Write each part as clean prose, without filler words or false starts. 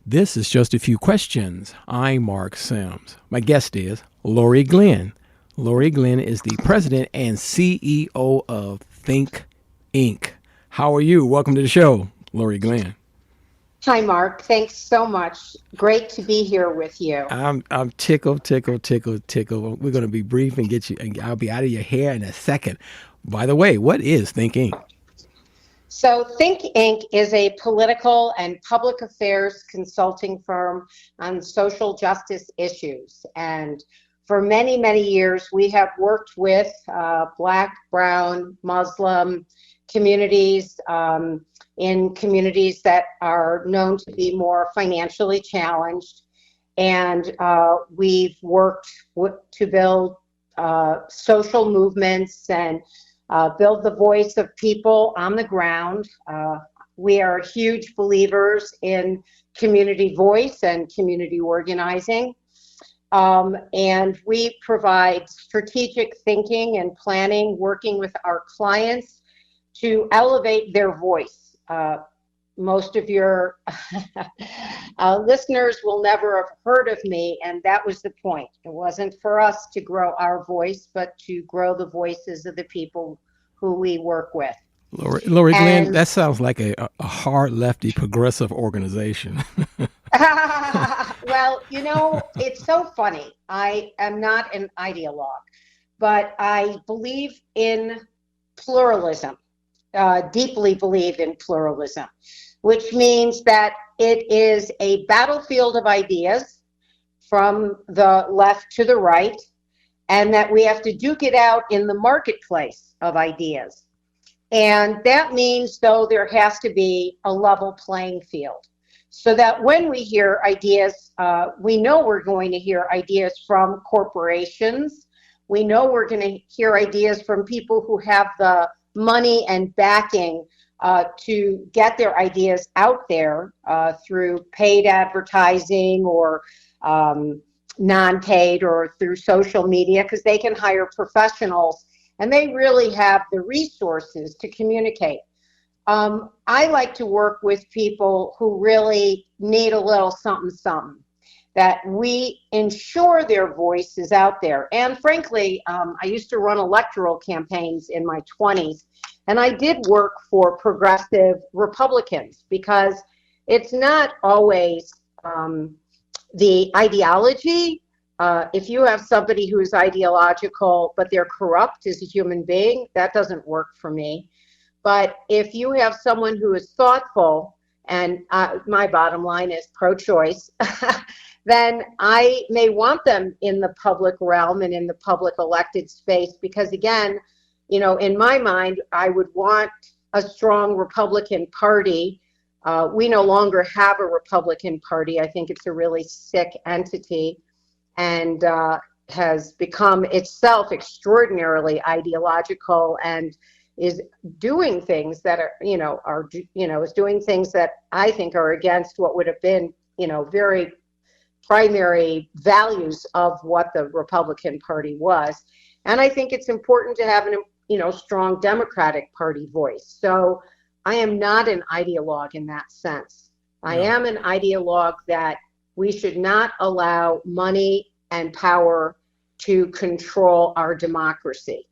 This is Just a Few Questions. I'm Marc Sims. My guest is Laurie Glenn. Laurie Glenn is the president and CEO of Thinkinc. How are you? Welcome to the show, Laurie Glenn. Hi, Mark. Thanks so much. Great to be here with you. I'm tickled. We're going to be brief and get you, and I'll be out of your hair in a second. By the way, what is Thinkinc? So, Think Inc. is a political and public affairs consulting firm on social justice issues. And for many, many years, we have worked with Black, Brown, Muslim communities in communities that are known to be more financially challenged. And we've worked to build social movements and build the voice of people on the ground. We are huge believers in community voice and community organizing. And we provide strategic thinking and planning, working with our clients to elevate their voice. Most of your listeners will never have heard of me, and that was the point. It wasn't for us to grow our voice, but to grow the voices of the people who we work with. Laurie Glenn, that sounds like a hard lefty progressive organization. Well, it's so funny. I am not an ideologue, but I believe in pluralism, deeply believe in pluralism, which means that it is a battlefield of ideas from the left to the right, and that we have to duke it out in the marketplace of ideas. And that means, though, there has to be a level playing field, so that when we hear ideas, we know we're going to hear ideas from corporations. We know we're going to hear ideas from people who have the money and backing to get their ideas out there through paid advertising or non-paid or through social media, because they can hire professionals and they really have the resources to communicate. I like to work with people who really need a little something, that we ensure their voice is out there. And frankly, I used to run electoral campaigns in my 20s, and I did work for progressive Republicans, because it's not always the ideology. If you have somebody who's ideological, but they're corrupt as a human being, that doesn't work for me. But if you have someone who is thoughtful, and my bottom line is pro-choice, then I may want them in the public realm and in the public elected space, because again, in my mind, I would want a strong Republican Party. We no longer have a Republican Party. I think it's a really sick entity, and has become itself extraordinarily ideological, and is doing things that is doing things that I think are against what would have been, very primary values of what the Republican Party was. And I think it's important to have an strong Democratic Party voice. So I am not an ideologue in that sense. I am an ideologue that we should not allow money and power to control our democracy.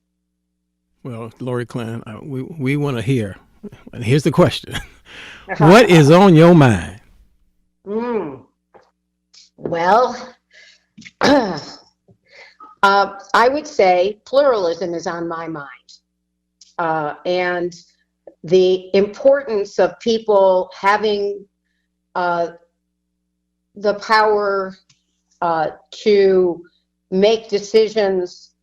Well, Laurie Glenn, we want to hear. And here's the question. What is on your mind? Well, I would say pluralism is on my mind. And the importance of people having the power to make decisions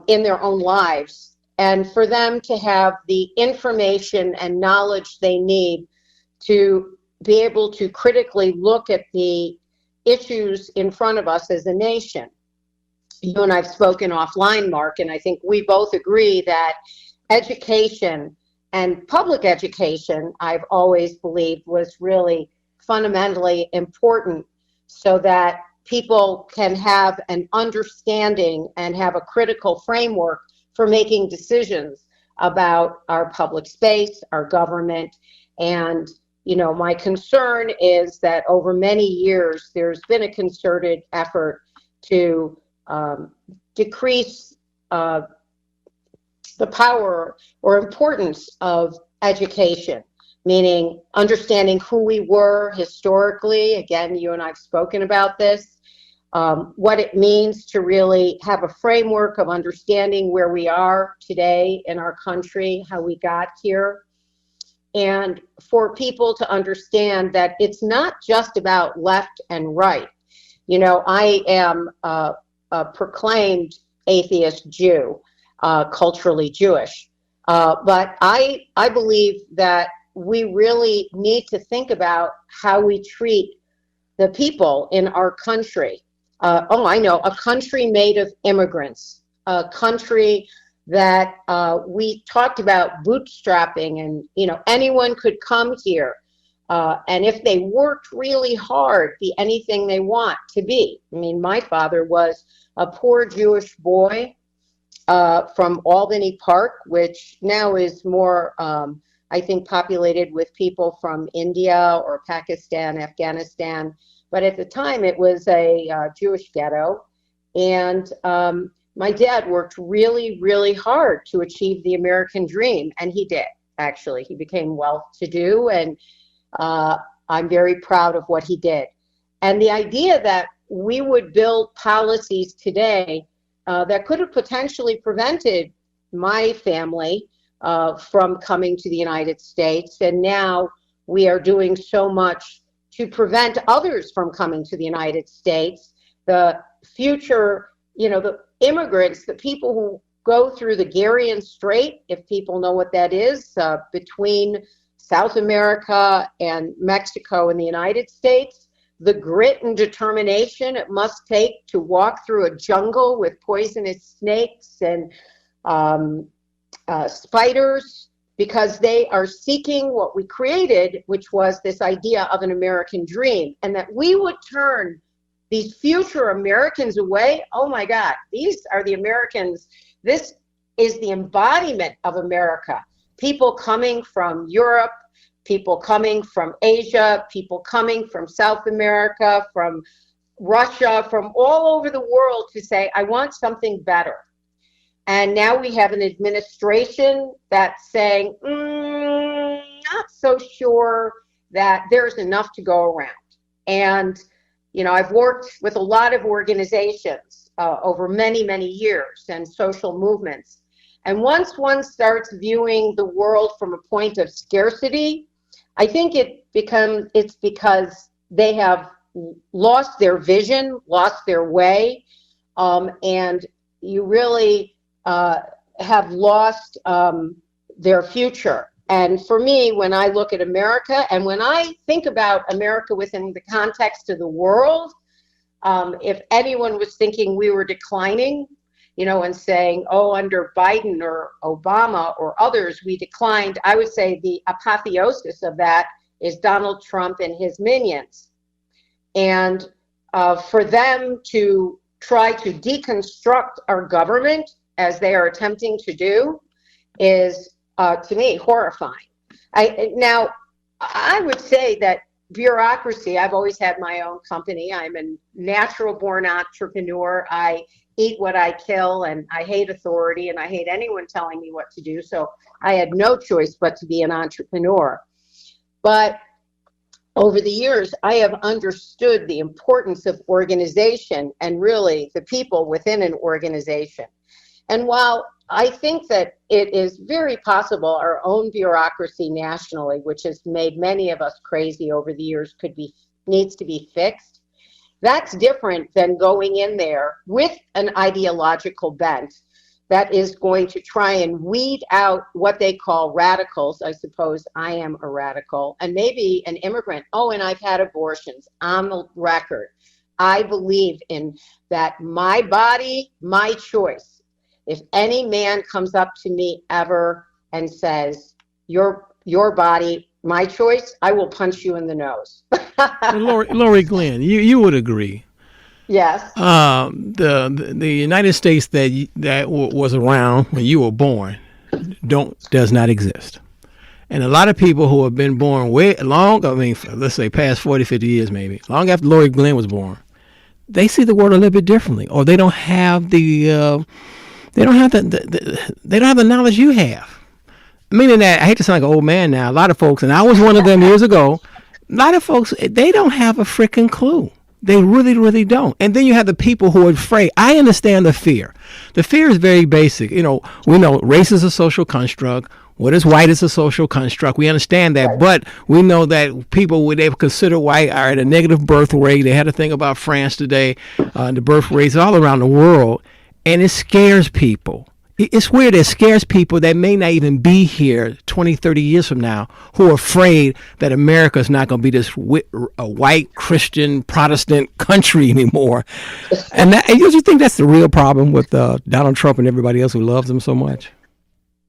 in their own lives, and for them to have the information and knowledge they need to be able to critically look at the issues in front of us as a nation. You and I've spoken offline, Mark, and I think we both agree that education and public education, I've always believed, was really fundamentally important, so that people can have an understanding and have a critical framework for making decisions about our public space, our government, and my concern is that over many years, there's been a concerted effort to decrease the power or importance of education, meaning understanding who we were historically. Again, you and I've spoken about this, what it means to really have a framework of understanding where we are today in our country, how we got here, and for people to understand that it's not just about left and right. I am a proclaimed atheist Jew, culturally Jewish, but I believe that we really need to think about how we treat the people in our country. I know, a country made of immigrants, a country that we talked about bootstrapping, and anyone could come here, and if they worked really hard, be anything they want to be. I mean, my father was a poor Jewish boy from Albany Park, which now is more, I think, populated with people from India or Pakistan, Afghanistan. But at the time, it was a Jewish ghetto, and my dad worked really, really hard to achieve the American dream, and he did, actually. He became well-to-do, and I'm very proud of what he did. And the idea that we would build policies today that could have potentially prevented my family from coming to the United States, and now we are doing so much to prevent others from coming to the United States. The future, the immigrants, the people who go through the Darien Strait, if people know what that is, between South America and Mexico and the United States, the grit and determination it must take to walk through a jungle with poisonous snakes and spiders, because they are seeking what we created, which was this idea of an American dream, and that we would turn these future Americans away. Oh my God, these are the Americans. This is the embodiment of America. People coming from Europe, people coming from Asia, people coming from South America, from Russia, from all over the world to say, I want something better. And now we have an administration that's saying, not so sure that there's enough to go around. And, I've worked with a lot of organizations over many, many years, and social movements. And once one starts viewing the world from a point of scarcity, I think it's because they have lost their vision, lost their way, and you really have lost their future. And for me, when I look at America, and when I think about America within the context of the world, if anyone was thinking we were declining, and saying, under Biden or Obama or others, we declined, I would say the apotheosis of that is Donald Trump and his minions. And for them to try to deconstruct our government, as they are attempting to do, is, to me, horrifying. Now, I would say that bureaucracy, I've always had my own company. I'm a natural-born entrepreneur. I eat what I kill, and I hate authority, and I hate anyone telling me what to do. So I had no choice but to be an entrepreneur. But over the years, I have understood the importance of organization and really the people within an organization. And while I think that it is very possible our own bureaucracy nationally, which has made many of us crazy over the years, needs to be fixed, that's different than going in there with an ideological bent that is going to try and weed out what they call radicals. I suppose I am a radical, and maybe an immigrant. And I've had abortions on the record. I believe in that, my body, my choice. If any man comes up to me ever and says, your body, my choice, I will punch you in the nose. Laurie Glenn, you would agree. Yes. The United States that was around when you were born does not exist. And a lot of people who have been born way long, I mean, let's say past 40, 50 years maybe, long after Laurie Glenn was born, they see the world a little bit differently, or they don't have they don't have the knowledge you have. Meaning that, I hate to sound like an old man now, a lot of folks, and I was one of them years ago, a lot of folks, they don't have a freaking clue. They really, really don't. And then you have the people who are afraid. I understand the fear. The fear is very basic. You know, we know race is a social construct. What is white is a social construct. We understand that, but we know that people would they consider white are at a negative birth rate. They had a thing about France today, the birth rates all around the world, and it scares people. It's weird. It scares people that may not even be here 20, 30 years from now, who are afraid that America is not going to be this a white Christian Protestant country anymore. And you think that's the real problem with Donald Trump and everybody else who loves him so much?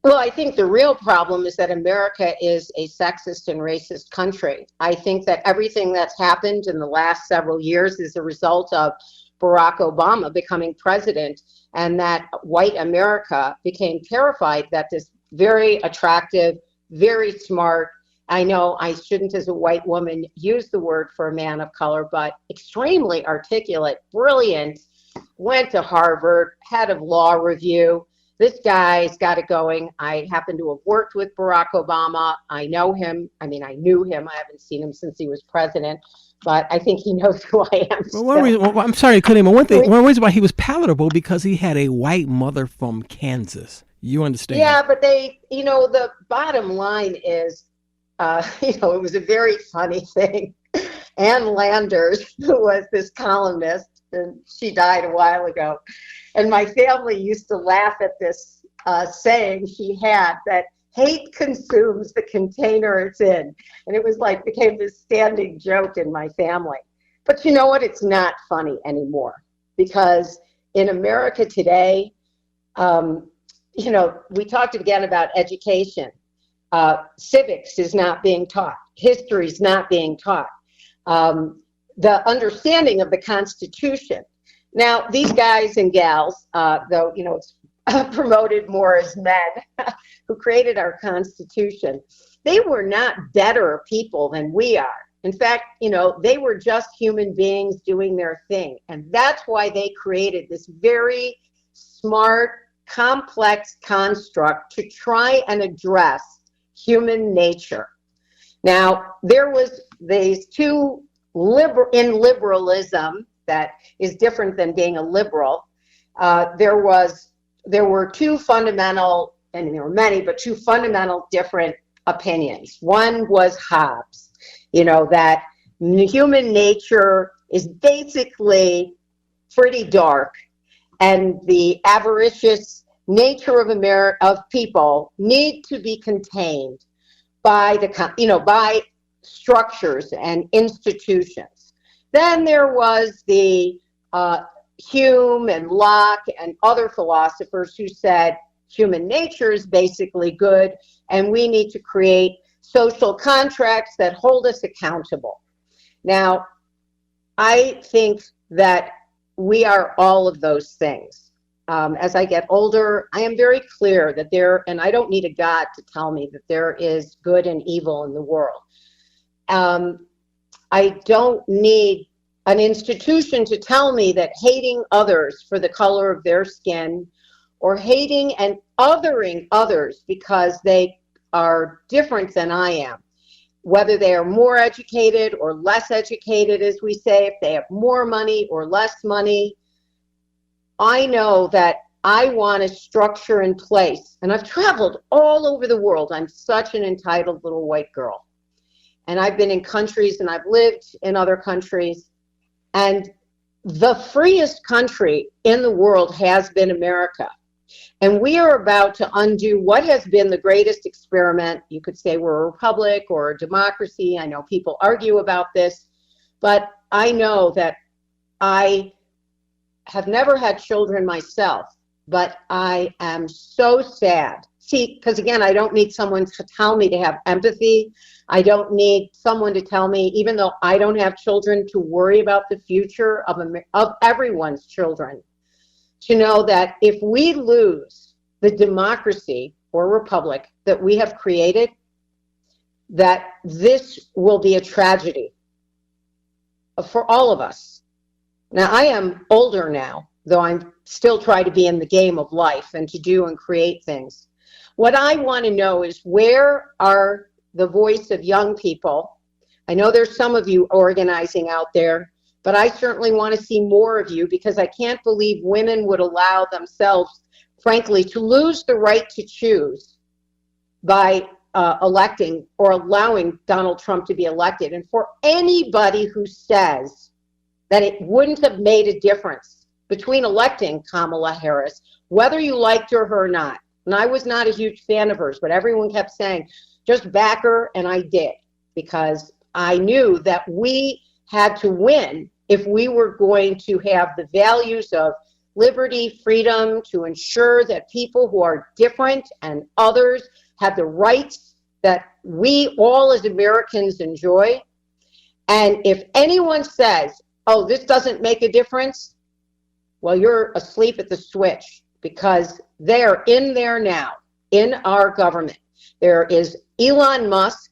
Well, I think the real problem is that America is a sexist and racist country. I think that everything that's happened in the last several years is a result of Barack Obama becoming president, and that white America became terrified that this very attractive, very smart, I know I shouldn't as a white woman use the word for a man of color, but extremely articulate, brilliant, went to Harvard, head of law review. This guy's got it going. I happen to have worked with Barack Obama. I know him. I mean, I knew him. I haven't seen him since he was president, but I think he knows who I am. Well, I'm sorry to cut him. One reason why he was palatable because he had a white mother from Kansas. You understand? Yeah, but the bottom line is, it was a very funny thing. Ann Landers, who was this columnist, and she died a while ago. And my family used to laugh at this saying she had that hate consumes the container it's in. And it was became this standing joke in my family. But you know what? It's not funny anymore. Because in America today, we talked again about education. Civics is not being taught. History is not being taught. The understanding of the Constitution. Now, these guys and gals, though, it's promoted more as men who created our Constitution, they were not better people than we are. In fact, they were just human beings doing their thing. And that's why they created this very smart, complex construct to try and address human nature. Now, there was these two in liberalism that is different than being a liberal. There were two fundamental, and there were many, but two fundamental different opinions. One was Hobbes, that human nature is basically pretty dark, and the avaricious nature of people need to be contained by by structures and institutions. Then there was the Hume and Locke and other philosophers who said human nature is basically good and we need to create social contracts that hold us accountable. Now, I think that we are all of those things. As I get older, I am very clear that and I don't need a God to tell me that there is good and evil in the world. I don't need an institution to tell me that hating others for the color of their skin or hating and othering others because they are different than I am, whether they are more educated or less educated, as we say, if they have more money or less money, I know that I want a structure in place. And I've traveled all over the world. I'm such an entitled little white girl. And I've been in countries and I've lived in other countries. And the freest country in the world has been America. And we are about to undo what has been the greatest experiment. You could say we're a republic or a democracy. I know people argue about this, but I know that I have never had children myself, but I am so sad. See, because again, I don't need someone to tell me to have empathy. I don't need someone to tell me, even though I don't have children, to worry about the future of everyone's children. To know that if we lose the democracy or republic that we have created, that this will be a tragedy for all of us. Now, I am older now, though I'm still trying to be in the game of life and to do and create things. What I want to know is, where are the voice of young people? I know there's some of you organizing out there, but I certainly want to see more of you, because I can't believe women would allow themselves, frankly, to lose the right to choose by electing or allowing Donald Trump to be elected. And for anybody who says that it wouldn't have made a difference between electing Kamala Harris, whether you liked her or not, and I was not a huge fan of hers, but everyone kept saying, just back her, and I did, because I knew that we had to win if we were going to have the values of liberty, freedom, to ensure that people who are different and others have the rights that we all as Americans enjoy. And if anyone says, oh, this doesn't make a difference, well, you're asleep at the switch, because they're in there now, in our government. There is Elon Musk,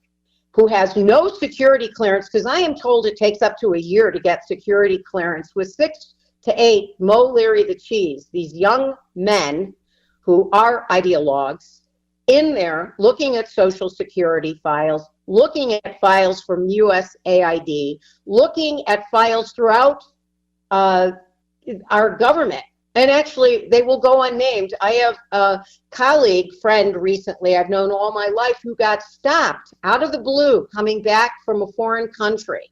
who has no security clearance, because I am told it takes up to a year to get security clearance, with 6 to 8 Mo Leary the Cheese, these young men who are ideologues, in there looking at Social Security files, looking at files from USAID, looking at files throughout our government. And actually, they will go unnamed. I have a colleague, friend recently, I've known all my life, who got stopped out of the blue coming back from a foreign country.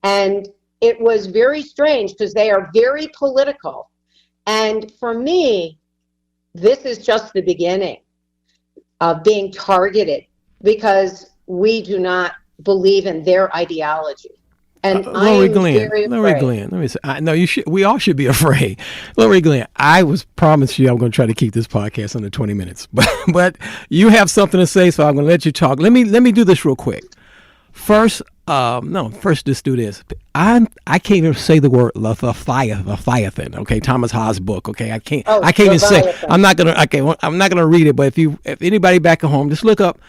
And it was very strange, because they are very political. And for me, this is just the beginning of being targeted, because we do not believe in their ideology. And Laurie Glenn, let me say, no, you should. We all should be afraid. Laurie Glenn, I was promised you I'm going to try to keep this podcast under 20 minutes, but you have something to say, so I'm going to let you talk. Let me do this real quick. First, just do this. I can't even say the word Leviathan. Okay, Thomas Hobbes' book. Okay, I can't even say. I'm not gonna read it. But if anybody back at home, just look up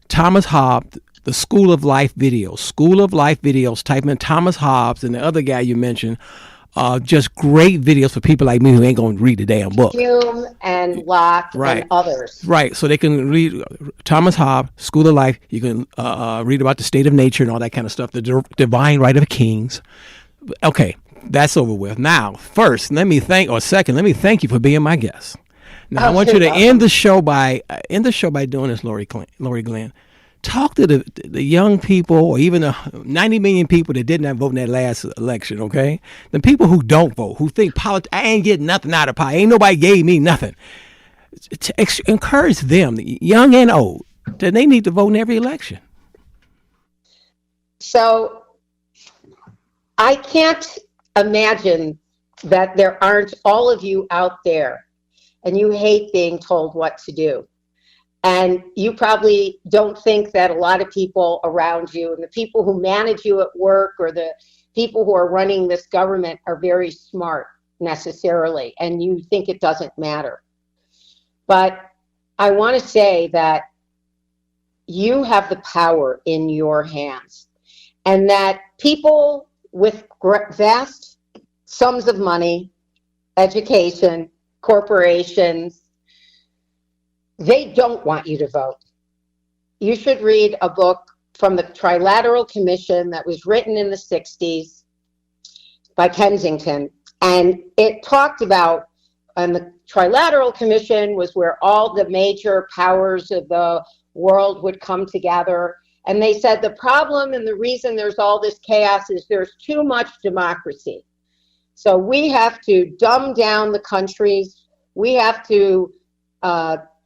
Thomas Hobbes, the School of Life videos. Type in Thomas Hobbes and the other guy you mentioned. Just great videos for people like me who ain't gonna read the damn book. Hume and Locke and others. Right, so they can read Thomas Hobbes, School of Life. You can read about the state of nature and all that kind of stuff, the divine right of kings. Okay, that's over with. Now, let me thank you for being my guest. Now, I want you to end the show by doing this, Laurie Glenn. Talk to the young people, or even the 90 million people that did not vote in that last election, okay? The people who don't vote, who think I ain't getting nothing out of politics. Ain't nobody gave me nothing. Encourage them, young and old, that they need to vote in every election. So I can't imagine that there aren't all of you out there, and you hate being told what to do. And you probably don't think that a lot of people around you, and the people who manage you at work, or the people who are running this government, are very smart necessarily, and you think it doesn't matter. But I want to say that you have the power in your hands, and that people with vast sums of money, education, corporations, they don't want you to vote. You should read a book from the Trilateral Commission that was written in the 60s by Kensington. And it talked about, and the Trilateral Commission was where all the major powers of the world would come together. And they said the problem and the reason there's all this chaos is there's too much democracy. So we have to dumb down the countries. We have to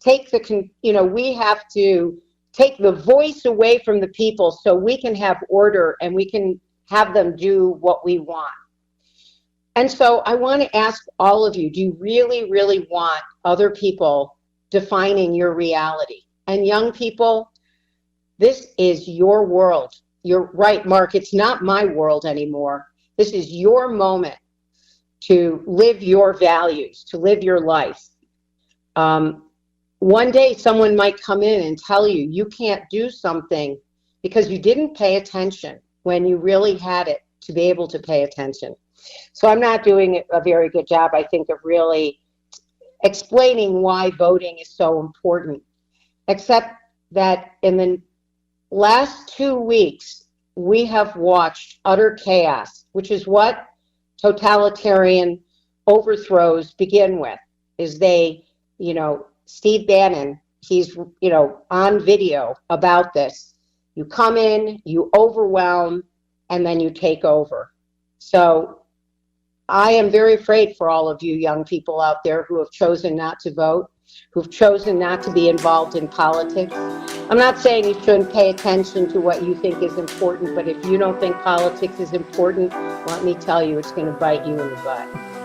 we have to take the voice away from the people, so we can have order and we can have them do what we want. And so I want to ask all of you, do you really, really want other people defining your reality? And young people, this is your world. You're right, Mark, it's not my world anymore. This is your moment to live your values, to live your life. One day someone might come in and tell you, you can't do something because you didn't pay attention when you really had it to be able to pay attention. So I'm not doing a very good job, I think, of really explaining why voting is so important, except that in the last 2 weeks, we have watched utter chaos, which is what totalitarian overthrows begin with, is they, Steve Bannon, he's, on video about this. You come in, you overwhelm, and then you take over. So I am very afraid for all of you young people out there who have chosen not to vote, who've chosen not to be involved in politics. I'm not saying you shouldn't pay attention to what you think is important, but if you don't think politics is important, let me tell you, it's going to bite you in the butt.